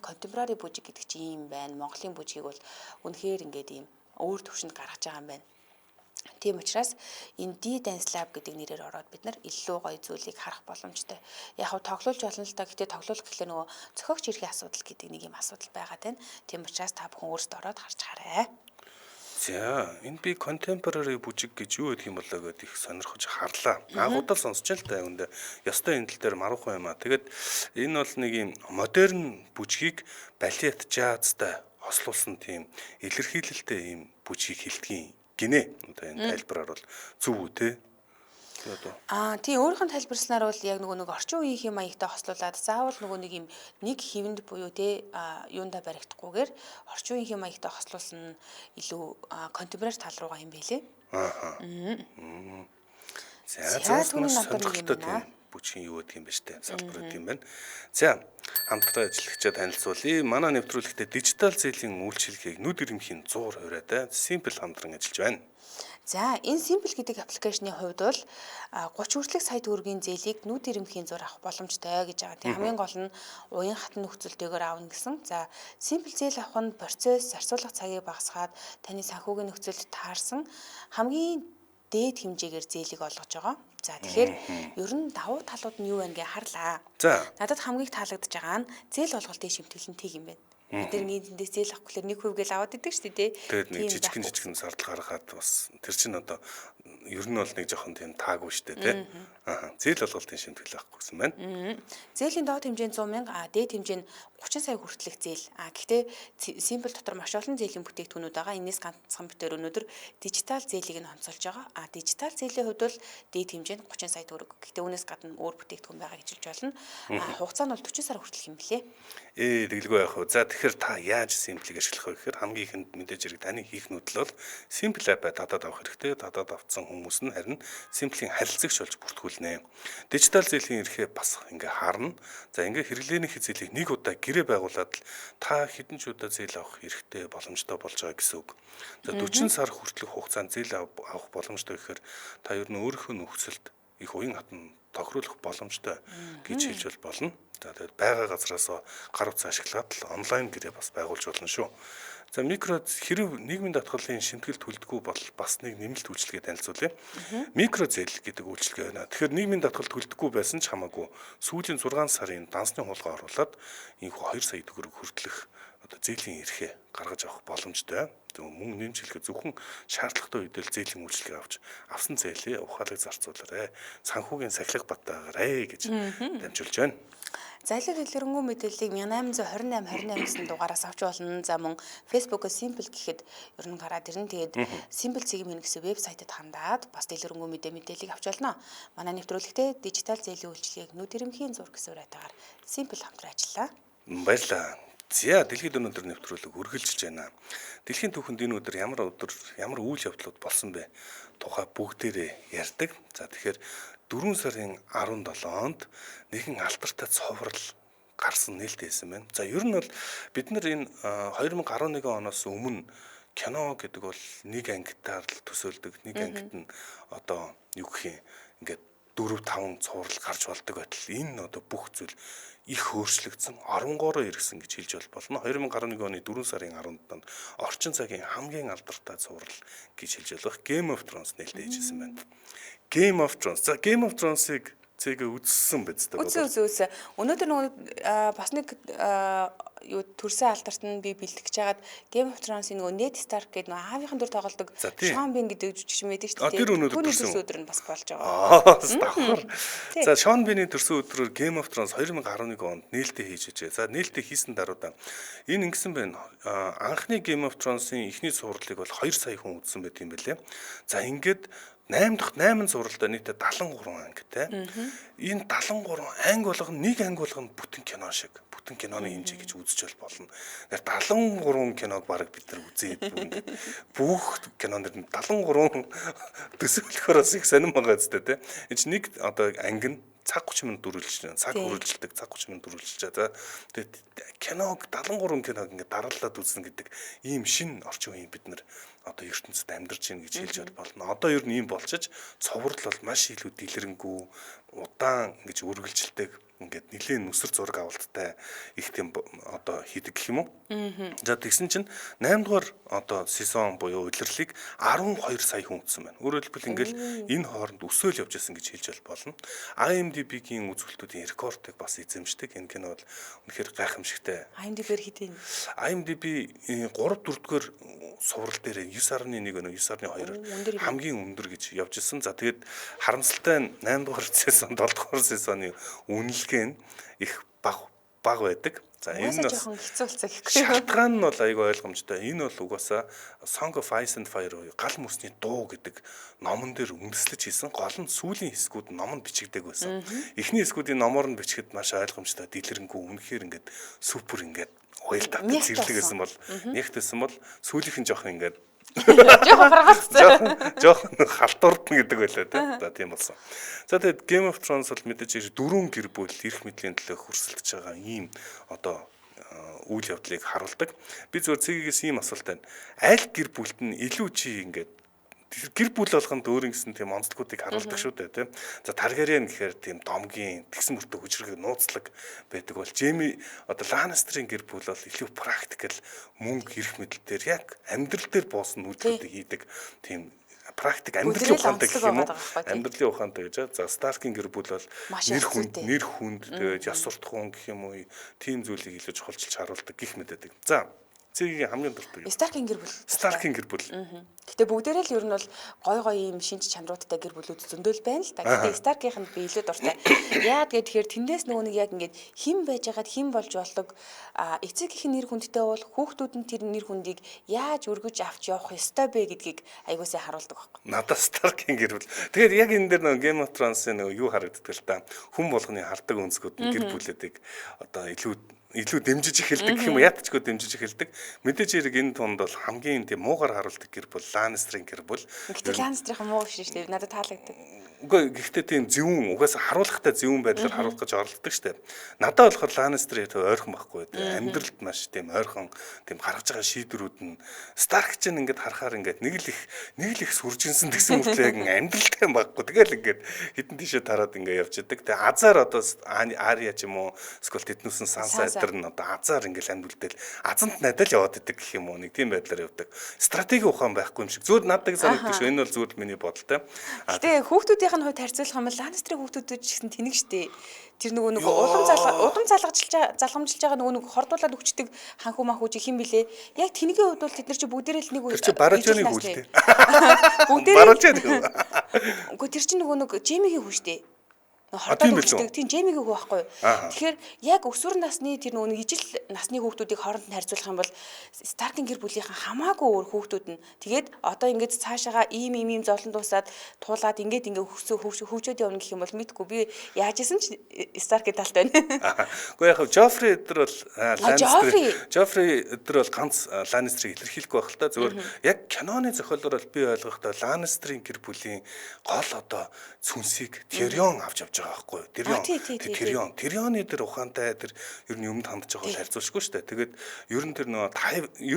contemporary бүжиг гэдэг чинь юм байна. Монголын бүжгийг бол үнэхээр ингээд ийм өөр төвшөнд гаргаж байгаа юм байна. Тийм учраас энэ D-Dance Lab гэдэг нэрээр ороод бид нар илүү гоё зүйлийг харах боломжтой. Яг нь тоглуулж болно л та. Гэтэ тоглуулах гэхлээр нөгөө зохиогч эрхийн асуудал гэдэг нэг юм асуудал байгаад байна. Тийм учраас та бүхэн өөрсдөө ороод харж хараа. За энэ би contemporary бүжиг гэж юу гэдэг юм болоо гэдээ их сонирхож харлаа. Анхудаа сонсч л та үүндээ ёстой энэ тал дээр маруухан юм аа. Тэгээд энэ бол нэг юм модерн бүжгийг балет, жазтай хослуулсан тийм илэрхийлэлтэй ийм бүжгийг хэлдэг гинэ. Одоо энэ тайлбараар бол зөв үү те? Тийм өөрийнх нь тайлбарснаар бол яг нөгөө нэг орчин үеийн хэм маягтай хослуулад заавал нөгөө нэг юм нэг хэвэнд буюу те юунда баригдахгүйгээр орчин үеийн хэм маягтай хослуулсан илүү контемпорари тал руугаа юм байлээ. За түүний сонирхолтой тийм бүжгийн юу гэдэг юм бэ штэ салбар гэдэг юм байна. За хамтдаа ажиллагчаа танилцуулъя. Манай нэвтрүүлэгтээ дижитал зээлийн үйлчилгээг нүд ирэмхийн 100 хувиараа Simple хамтран ажиллаж байна. За энэ Simple гэдэг аппликейшны хувьд бол 30 хүртэлх сая төгрөгийн зээлийг нүд ирэмхийн зур авах боломжтой гэж байгаа. Тийм хамгийн гол нь уян хатан нөхцөлтэйгээр аавна гэсэн. За Simple зээл авах нь процесс зарцуулах цагийг багасгаад таны санхүүгийн нөхцөлд таарсан хамгийн дээд хэмжээгээр зээлийг олгож байгаа. За тэгэхээр ер нь давуу талууд нь юу вэ гэ харлаа. За. Надад хамгийн их таалагдж байгаа нь зээл олголтын шимтгэлэн тийг юм байна. Бид нар эндээс зээл авахгүй нэг хувь гэл аваад идэг шүү дээ. Тэгээд нэг жижигэн сардал гаргаад бас тэр чинь одоо ер нь бол нэг жоохон тийм таагүй шүү дээ тий. Зээл олголтын шимтгэл авахгүй гэсэн байна. Зээлийн доод хэмжээ нь 100 мянга, дээд хэмжээ нь 30 сая хүртэлх зээл. Гэхдээ симбл дотор маш олон зээлийн бүтээгдэхүүнүүд байгаа. Энээс ганцхан битээр өнөөдөр дижитал зээлийг нь онцолж байгаа. Дижитал зээлийн хувьд бол дээд хэмжээ нь 30 сая төгрөг. Гэхдээ үүнээс гадна өөр бүтээгдэхүүн байгаа гэж хэлж болно. Хугацаа нь бол 40 сар хүртэлх юм лээ. Тэгэлгүй яах вэ? За тэгэхээр та яаж симплийг ашиглах вэ гэхээр хамгийн ихэнд мэдээж хэрэг таны хийх нүүдэл бол симпл апп татаад авах хэрэгтэй. Татаад авсан хүмүүс нь харин симплийн харилцагч болж бүртгүүлнэ. Дижитал зээлийн эрхээ бас ингээ харна. За ингээ хэрэглээний зээлийг нэг удаа гэрээ байгуулад л та хэдэн ч удаа зээл авах эрхтэй боломжтой болж байгаа гэсэн үг. За 40 сар хүртэлх хугацаанд зээл авах боломжтой гэхээр та ер нь өөрийнхөө нөхцөлд их уян хатан тохируулах боломжтой гэж хэлж болно. За тэгээд байгаа газраас гар утас ашиглаад л онлайн гэрээ бас байгуулж болно шүү. За микро хэрэг нийгмийн татгалын шимтгэл төлдөггүй бол бас нэг нэмэлт үйлчилгээ танилцуулъя. Микро зээл гэдэг үйлчилгээ байна. Тэгэхээр нийгмийн татгал төлдөггүй байсан ч хамаагүй сүүлийн 6 сарын дансны хулгай оруулаад инхүү 2 сая төгрөг хүртэлх одоо зээлийн эрхээ гаргаж авах боломжтой. Мөн нэмжлэхэд зөвхөн шаардлагатай үед л зээлийн үйлчилгээ авч авсан зээлээ ухаалаг зарцуулаарай. Санхүүгийн сахилга батаагаарай гэж дамжуулж байна. Залуу хэлрэнгүй мэдээллийг 1828 гэсэн дугаараас авч болно. За мөн Facebook-ос Simple гэхэд ер нь гараад ирнэ. Тэгээд Simple цэгийн мэн гэсэн вебсайтад хандаад бас дэлгэрэнгүй мэдээллийг авч болно. Манай нэвтрүүлэгтээ дижитал зээлийн үйлчилгээг нүд ирэмхийн зураг гэсэн урайтаагаар Simple хамтран ажиллаа. Баярлалаа. За дэлхийд өнөөдөр нэвтрүүлэг үргэлжилж байна. Дэлхийн түүхэнд энэ өдөр ямар үйл явдлууд болсон бэ? Тухай бүгдээрээ ярьдаг. За тэгэхээр 4 сарын 17-нд нэгэн алдартай цоврал гарсан нээлттэйсэн байна. За ер нь бол бид нар энэ 2011 оноос өмнө кино гэдэг бол нэг ангитаар л төсөөлдөг. Нэг ангит нь одоо юу гэх юм ингээд 4-5 цуврал гарч болдог байтал энэ одоо бүх зүйл их өөрчлөгдсөн, оронгоороо иргсэн гэж хэлж болно. 2011 оны 4 сарын 10-нд орчин цагийн хамгийн алдартай цуврал гэж хэлж болох Game of Thrones нээлттэй хийжсэн байна. Game of Thrones. За Game of Thrones-ыг цэгээ үзсэн биз дээ. Үзсэн. Өнөөдөр бас нэг төрсөн алдарт нь би бэлтгэж хагаад Game of Thrones-ийн Ned Stark гэдэг аавынхан дүр тоглодог Sean Bean гэдэг жүжигчин байдаг шүү дээ. Түүний төрсөн өдөр нь бас болж байгаа. Давхар. За Sean Bean-ийн төрсөн өдрөөр Game of Thrones 2011 онд нээлттэй хийжээ. За нээлттэй хийсэн даруйда энэ ингэсэн байна. Анхны Game of Thrones-ийн эхний цувралыг бол 2 сая хүн үзсэн байт юм байлээ. За ингээд 8 зуралдаа нийтдээ 73 ангитай. Энэ 73 анги болгоно нэг анги болгоно бүтэн кино шиг. Бүтэн киноны хэмжээ гэж үзэж болно. Тэгэхээр 73 киног бараг бид нар үзээд ингээд бүх кинонд 73 төсөөлөхөөр бас их сонирн байгаа зү тэ. Энд чинь нэг одоо анги нь цаг 30 минут дүрүүлж, цаг хүрэлцдэг, цаг 30 минут дүрүүлж. За тэгээд киног 73 киног ингээд дараалаад үзнэ гэдэг ийм шин орчин үеийн бид нар одоо ертөнцид амьдарч байна гэж хэлж болно. Одоо ер нь ийм болчиж цоврал бол маш илүү дэлгэрэнгүй, удаан ингэж үргэлжилдэг, ингээд нэлээд нүсэр зураг авалттай их тийм одоо хийдэг гэх юм уу. За тэгсэн чинь 8 дугаар одоо сезон буюу удирлыг 12 сая хүн үзсэн байна. Өөрөөр хэлбэл ингээл энэ хооронд өсөөл явж байсан гэж хэлж болно. IMDb-гийн үзүүлэлтүүдийн рекордыг бас эзэмшдэг. Энэ кино бол үнэхээр гайхамшигтай. IMDb-ээр хэдийн? IMDb 3-4 дугаар суврал дээр 9.1 өнөө 9.2 хамгийн өндөр гэж явж исэн. За тэгээд харамсалтай нь 8 дугаар сезон 7 дугаар сезоны үнэлгээ нь их бага байдаг. За энэ бас шалтгаан нь бол айгүй ойлгомжтой. Энэ бол угаасаа Song of Ice and Fire буюу гал мөсний дуу гэдэг номон дээр үндэслэж хийсэн. Гол нь сүүлийн хэсгүүд номонд бичигдэг байсан. Эхний хэсгүүдийн номоор нь бичихэд маш ойлгомжтой, дэлгэрэнгүй, үнэхээр ингээд супер ингээд уйлдаа зэрлэг гэсэн бол нэгтэйсэн бол сүүлийнх нь жоох ингээд жоохон халтурдна гэдэг байлаа тийм. За тийм болсон. За тэгээд Game of Thrones бол мэдээж 4 гэр бүл эрх мэдлийн төлөө хөрсөлдөж байгаа ийм одоо үйл явдлыг харуулдаг. Би зөвхөн цэгээс ийм асуулт байна. Аль гэр бүлд нь илүү чи ингээд гэр бүл болгонд өөр ингэсэн тийм онцлогуудыг харуулдаг шүү дээ тийм. За Targaryen гэхээр тийм домгийн тэгсэн мөртөө хүчрэг нууцлаг байдаг бол Jaime одоо Lannister-ийн гэр бүл бол илүү практикал мөнгө эрх мэдэл дээр яг амьдрал дээр буусан үйлдэлүүдийг хийдэг тийм практик амьдралын Бүдрэл ухаантай гэх юм уу? онцлог байгаа байхгүй, тийм. Амьдралын ухаантай гэж. За Старкийн гэр бүл бол Маш нэр эрсдэлтэй. хүнд тэгээд яс суртахуун гэх юм уу? Тийм зүйлийг илүү чухалчилж харуулдаг гих мэдээдэг. За цэгийн хамгийн дуртай юу? Старкийн гэр бүл. Старкийн гэр бүл. Гэтэ бүгдээрээ л ер нь бол гой ийм шинж чанаруудтай гэр бүлүүд зөндөл байна л да. Гэтэ Старкийнх нь би илүү дуртай. Яагаад гэхээр тэндээс нөгөө нэг яг ингээд хэн байж байгаад хэн болж болдог эцэг эхийн нэр хүндтэй бол хүүхдүүд нь тэр нэр хүндийг яаж өргөж авч явах ёстой бэ гэдгийг аягуулсаа харуулдаг байхгүй. Надад Старкийн гэр бүл. Тэгээд яг энэ дээр нөгөө Game of Thrones-ийн нөгөө юу харагддаг л та. Хүн болгоны хардаг өнцгүүд нь гэр бүлээдэг одоо илүү дэмжиж эхэлдэг гэх юм уу, ятчгүй дэмжиж эхэлдэг. Мэдээж хэрэг энэ тунд бол хамгийн тийм муугар харуулдаг гэр бүл Ланнистерийн гэр бүл. Гэтэ Ланнистерийн муу биш шүү дээ. Надад таалагддаг. Үгүй гэхдээ тийм зөвүүн угаасаа харуулахтай зөвүүн байдлаар харуулах гэж оролддог штеп. Надад болохоор Ланнистерийн ойрхон байхгүй. Амьдралд маш тийм ойрхон тийм гаргаж байгаа шийдвэрүүд нь Старк ч ингээд харахаар ингээд нэг л их сүржинсэн гэсэн мөртлөө яг амьдралтай байхгүй. Тэгэл ингээд хитэн тийшээ тараад ингээд явж идэг. Тэгээ азар одоо Ария ч юм уу эсвэл тэднүүсэн Санса эдэр нь одоо азар ингээд амьдралдэл азант надад л яваад идэг гэх юм уу. Нэг тийм байдлаар явдаг. Стратеги ухаан байхгүй юм шиг. Зүгээр надад санагддаг шүү. Энэ бол зүгээр миний бодолтой. Гэтэ хүүхдүүдийн хувьд харьцуулах юм бол Ланнистерийн хүүхдүүд ч гэсэн тэнэг штэ. Тэр нөгөө удам залгамжилж байгаа нөгөө хордуулаад өгчдөг ханху махууч их юм блэ. Яг тэнэгийн хувьд бол тэд нар чи бүгдээрээ л нэг үе. Тэр чи Баражаны хүү штэ. Бүгдээрээ Баражаны хүү. Үгүй тэр чи нөгөө Жемигийн хүү штэ. Хордоод өгчдөг тийм Жемигийн хүү байхгүй. Тэгэхээр яг өсвөр насны тэр нөгөө ижил насны хүүхдүүдийг хооронд нь харьцуулах юм бол Старкийн гэр бүлийнхэн хамаагүй өөр хүүхдүүд нь тэгээд одоо ингээд цаашаага ийм золон дуусаад туулаад ингээд хөгжөөд явна гэх юм бол мэдгүй би яаж исэн ч Старкийн талд байна. Гэхдээ яг Жофри эдэр бол Жофри эдэр бол ганц Ланнистерийг илэрхийлэхгүй байх л та зүгээр яг киноны зохиолоор бол би ойлгохдоо Ланнистерийн гэр бүлийн гол одоо сүнсийг Тирион авч явж байгаа байхгүй. Тирионы дээр ухаантай тэр ер нь юмд хандж байгаа бол харьцуулшгүй шүү дээ. Тэгээд ер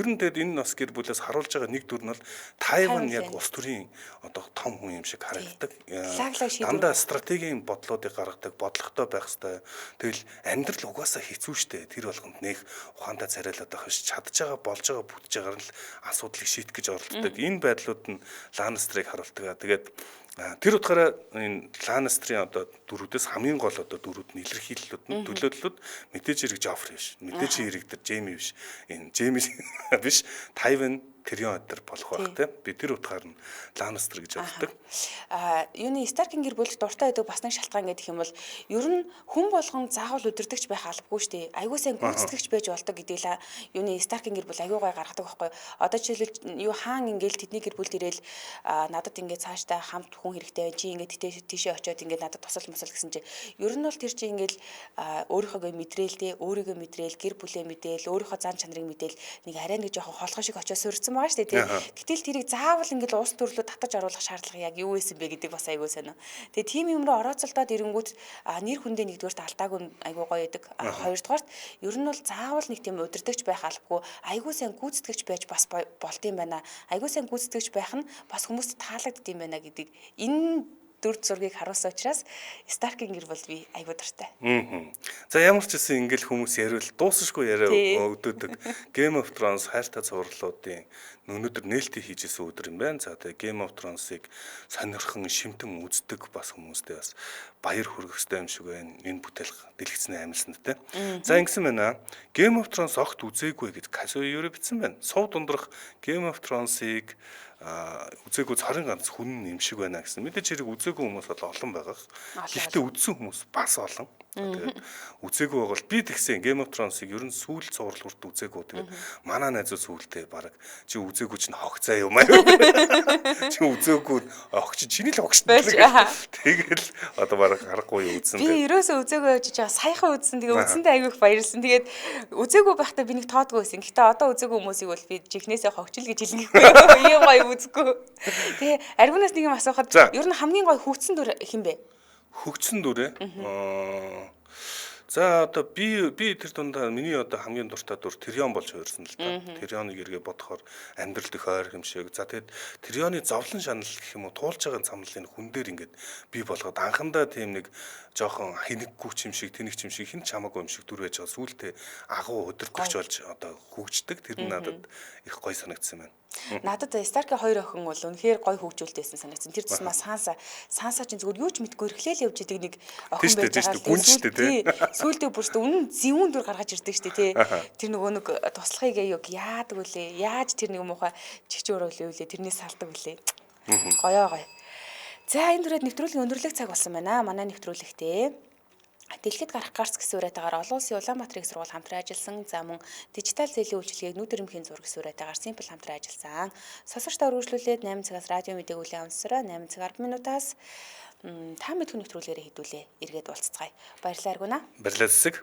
нь тэр энэ нас гэр бүлээс харуулж байгаа нэг дүр нь бол Тайван яг улс төрийн одоо том хүн юм шиг харагддаг. Дандаа стратегийн бодлоодыг гаргадаг, бодлоготой байх хэвээр. Тэгэл амьдрал угаасаа хэцүү шүү дээ. Тэр болгонд нэг ухаантай царайлаад байх биш чадж байгаа болж байгаа бүтэж байгаа нь л асуудлыг шийдэх гэж оролддог. Энэ байдлууд нь Ланнистерийг харуулдаг. Тэгээд тэр утгаараа энэ Ланнистерийн одоо дөрүүдээс хамгийн гол одоо дөрүүд нь илэрхийллүүд нь төлөөллүүд мэдээж хэрэг Жофри биш. Мэдээж хэрэг тэр Жейми биш. Энэ Жейми биш. Тайван Тирион өдр болох байх тийм. Би тэр утгаар нь Ланнистер гэж боддог. Юуны Старкийн гэр бүлд дуртай байдаг бас нэг шалтгаан гэдэг юм бол ер нь хүн болгон заавал удирдахч байх албагүй шүү дээ. Аягүй сайн гүйцэтгэгч байж болдог гэдэг л юуны Старкийн гэр бүл аягүй гой гаргадаг байхгүй. Одоо жишээлбэл юу хаан ингээл тэдний гэр бүл дээрэл надад ингээд цаашдаа хамт хүн хэрэгтэй байна. Чи ингээд тийшээ очиод ингээд надад тусал мусал гэсэн чи ер нь бол тэр чи ингээл өөрийнхөө мэдрээлтэй, өөрийгөө мэдрээл, гэр бүлээ мэдээл, өөрийнхөө зан чанарыг мэдээл нэг арай нэг жоохон холгоо шиг очиод сурцсан байгаа шүү дээ. Гэтэл тэрийг заавал ингээд улс төрлөө татаж оруулах шаардлага яг юу байсан бэ гэдэг бас айгүй сайн. Тэгээ тийм юм руу орооцолдоод ирэнгүүт нэр хүндээ нэгдүгээрт алдаагүй айгүй гоё байдаг. Хоёрдугаарт ер нь бол заавал нэг тийм удирдахч байх албагүй айгүй сайн гүйцэтгэгч байж бас болт юм байна. Айгүй сайн гүйцэтгэгч байх нь бас хүмүүст таалагдд юм байна гэдэг энэ дүр зургийг харуулсан учраас Старкийн гэр бүл би айгүй дуртай. За ямар ч гэсэн ингээл хүмүүс яриул дуусахгүй яриа өгдөдөг. Game of Thrones хайртай цувралуудын өнөөдөр нээлттэй хийжсэн өдөр юм байна. За тэгээ Game of Thrones-ыг сонирхон шимтэн үздэг бас хүмүүстээ бас баяр хүргэх ёстой юм шиг байна. Энэ бүтээл дэлгэцний амилсанд те. За ингэсэн байна. Game of Thrones огт үзээгүй гэж Касо Юрэ бичсэн байна. Сов дундрах Game of Thrones-ыг үзээгүй царын ганц хүн юм шиг байна гэсэн. Мэдээж хэрэг үзээгүй хүмүүс бол олон байгаа. Гэхдээ үзсэн хүмүүс бас олон. Тэгээд үзээгүй бол би тэгсэн Game of Thrones-ыг ер нь сүүл цуврал хүрт үзээгүй. Тэгээд манай найзууд сүүлдээ баг чи үзээгүй чинь хогцаа юм аа. Чи үзээгүй огч чиний л огч. Тэгэл одоо баг гарахгүй юу үзсэн. Би ерөөсөө үзээгүй байж чаа саяхан үзсэн. Тэгээ үзсэндээ айгүй их баярлсан. Тэгээд үзээгүй байхдаа би нэг тоодгүй байсан. Гэхдээ одоо үзээгүй хүмүүсийг бол би жихнээсээ хогчл гэж хэлнэхгүй. Ийм гоё үзгүй. Тэгээ аргунаас нэг юм асуухад ер нь хамгийн гоё хөгцсөн дүр хэн бэ? Хөгцсөн дүрээ. За одоо би тэр дундаа миний одоо хамгийн дуртай дур Тирион болж хувирсан л да. Тирионыг эргээ бодохоор амьдрал дэх ойр юм шиг. За тэгэд Тирионы зовлон шанал гэх юм уу туулж байгаа замлалын хүн дээр ингээд би болгоод анхандаа тийм нэг жоохон хинэггүй юм шиг тэнэг юм шиг хэн ч хамаагүй юм шиг дүр байж байгаа. Сүүлдээ агуу өдөртөгч болж одоо хөгждөг. Тэр нь надад их гоё санагдсан байна. Надад Старкийн хоёр охин бол үнэхээр гоё хөгжүүлдээсэн санагдсан. Тэр тусмаа Сансаа чинь зүгээр юу ч мэдгүй эрхлээл явж идэг нэг охин байж байгаа л тийм. Сүүлдээ бүрстэ үнэн зэвүүн дүр гаргаж ирдэг штэ тий. Тэр нөгөө нэг туслахыг яадаг үлээ. Яаж тэр нэг муухай чигчөөр үлээ. Тэрнээс салдаг үлээ. Гоёо гоё. За энэ түрээд нэвтрүүлгийн өндөрлөх цаг болсон байна. Манай нэвтрүүлэгтээ Дэлхийд гарах гарц гэсэн үрэтэйгээр олон улсын Улаанбаатар их сургууль хамтран ажилласан. За мөн дижитал зээлийн үйлчилгээг нүд эрмхийн зураг гэсэн үрэтэйгээр Simple хамтран ажилласан. Сонсогчдоо үргэлжлүүлээд 8 цагаас радио мэдээг үлээн онцсороо 8 цаг 10 минутаас та мэдхүн нэвтрүүлгээрээ хэдүүлээ эргээд уулзцгаая. Баярлалаа Аргуна. Баярлалаа Зүсэг.